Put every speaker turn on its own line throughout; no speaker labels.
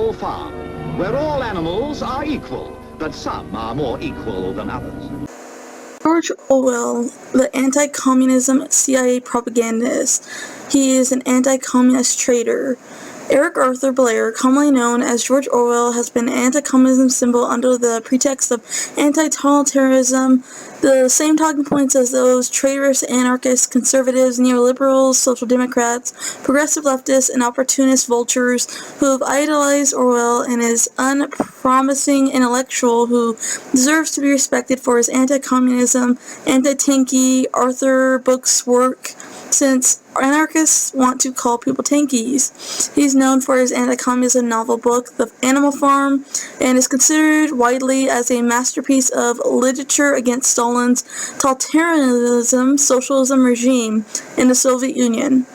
Orwell Farm, where all animals are equal, but some are more equal than others.
George Orwell, the anti-communism CIA propagandist. He is an anti-communist traitor. Eric Arthur Blair, commonly known as George Orwell, has been an anti-communism symbol under the pretext of anti-totalitarianism, the same talking points as those traitorous anarchists, conservatives, neoliberals, social democrats, progressive leftists, and opportunist vultures who have idolized Orwell and his unpromising intellectual who deserves to be respected for his anti-communism, anti-tanky Arthur books work, since anarchists want to call people tankies. He's known for his anti-communism novel book, The Animal Farm, and is considered widely as a masterpiece of literature against Stalin's totalitarianism socialism regime in the Soviet Union.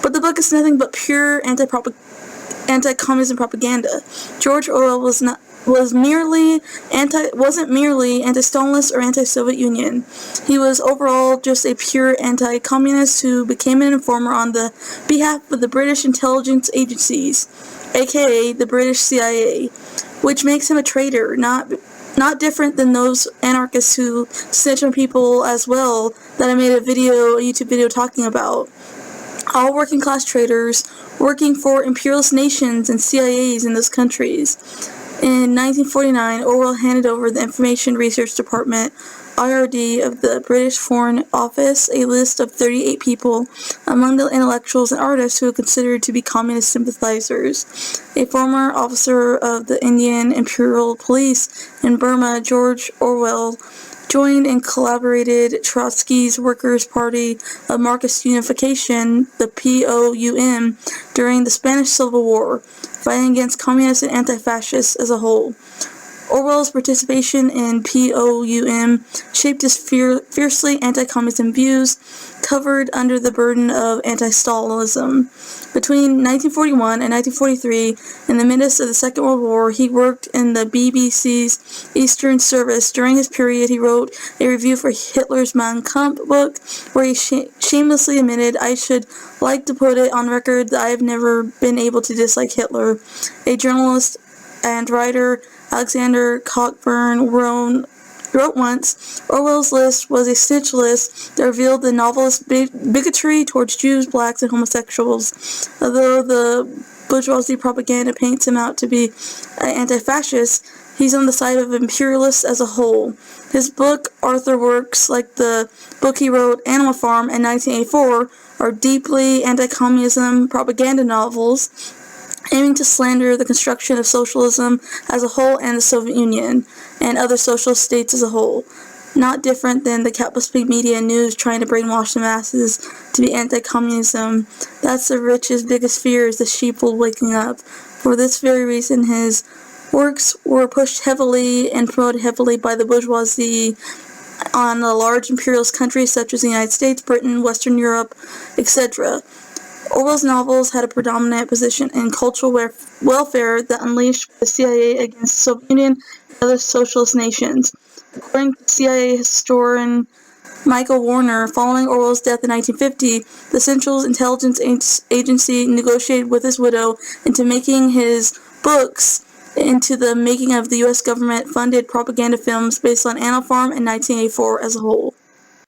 But the book is nothing but pure anti-communism propaganda. George Orwell wasn't merely anti-Stalinist or anti-Soviet Union. He was overall just a pure anti-communist who became an informer on the behalf of the British intelligence agencies, aka the British CIA, which makes him a traitor, not different than those anarchists who snitch on people as well that I made a YouTube video talking about. All working class traitors working for imperialist nations and CIAs in those countries. In 1949, Orwell handed over the Information Research Department, IRD, of the British Foreign Office a list of 38 people, among the intellectuals and artists who were considered to be communist sympathizers. A former officer of the Indian Imperial Police in Burma, George Orwell, joined and collaborated Trotsky's Workers' Party of Marxist Unification, the POUM, during the Spanish Civil War, fighting against communists and anti-fascists as a whole. Orwell's participation in POUM shaped his fiercely anti-communism views, covered under the burden of anti-Stalinism. Between 1941 and 1943, in the midst of the Second World War, he worked in the BBC's Eastern Service. During his period, he wrote a review for Hitler's Mein Kampf book, where he shamelessly admitted, "I should like to put it on record that I have never been able to dislike Hitler." A journalist and writer, Alexander Cockburn, wrote once, "Orwell's list was a snitch list that revealed the novelist's bigotry towards Jews, blacks, and homosexuals. Although the bourgeoisie propaganda paints him out to be anti-fascist, he's on the side of imperialists as a whole." His book, Arthur works, like the book he wrote, Animal Farm, in 1984, are deeply anti-communism propaganda novels, aiming to slander the construction of socialism as a whole and the Soviet Union, and other socialist states as a whole. Not different than the capitalist big media and news trying to brainwash the masses to be anti-communism. That's the rich's biggest fear, is the sheeple waking up. For this very reason, his works were pushed heavily and promoted heavily by the bourgeoisie on the large imperialist countries such as the United States, Britain, Western Europe, etc. Orwell's novels had a predominant position in cultural welfare that unleashed the CIA against the Soviet Union and other socialist nations. According to CIA historian Michael Warner, following Orwell's death in 1950, the Central Intelligence Agency negotiated with his widow into making his books into the making of the U.S. government-funded propaganda films based on Animal Farm in 1984 as a whole.